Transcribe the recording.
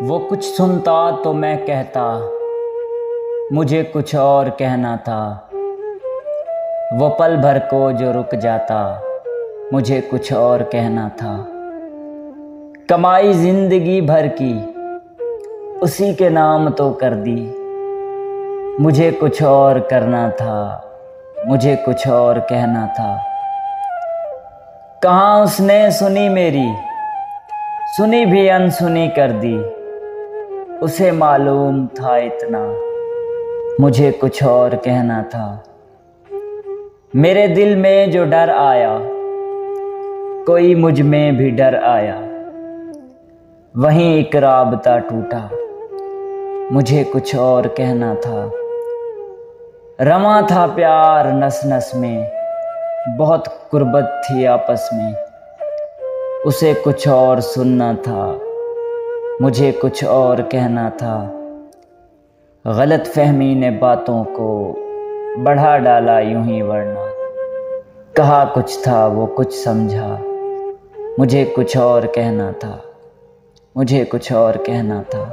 वो कुछ सुनता तो मैं कहता, मुझे कुछ और कहना था। वो पल भर को जो रुक जाता, मुझे कुछ और कहना था। कमाई जिंदगी भर की उसी के नाम तो कर दी, मुझे कुछ और करना था, मुझे कुछ और कहना था। कहाँ उसने सुनी मेरी, सुनी भी अनसुनी कर दी। उसे मालूम था इतना, मुझे कुछ और कहना था। मेरे दिल में जो डर आया, कोई मुझ में भी डर आया। वहीं एक राबता टूटा, मुझे कुछ और कहना था। रमा था प्यार नस नस में, बहुत कुर्बत थी आपस में। उसे कुछ और सुनना था, मुझे कुछ और कहना था। गलत फहमी ने बातों को बढ़ा डाला यूं ही वरना। कहा कुछ था वो कुछ समझा, मुझे कुछ और कहना था, मुझे कुछ और कहना था।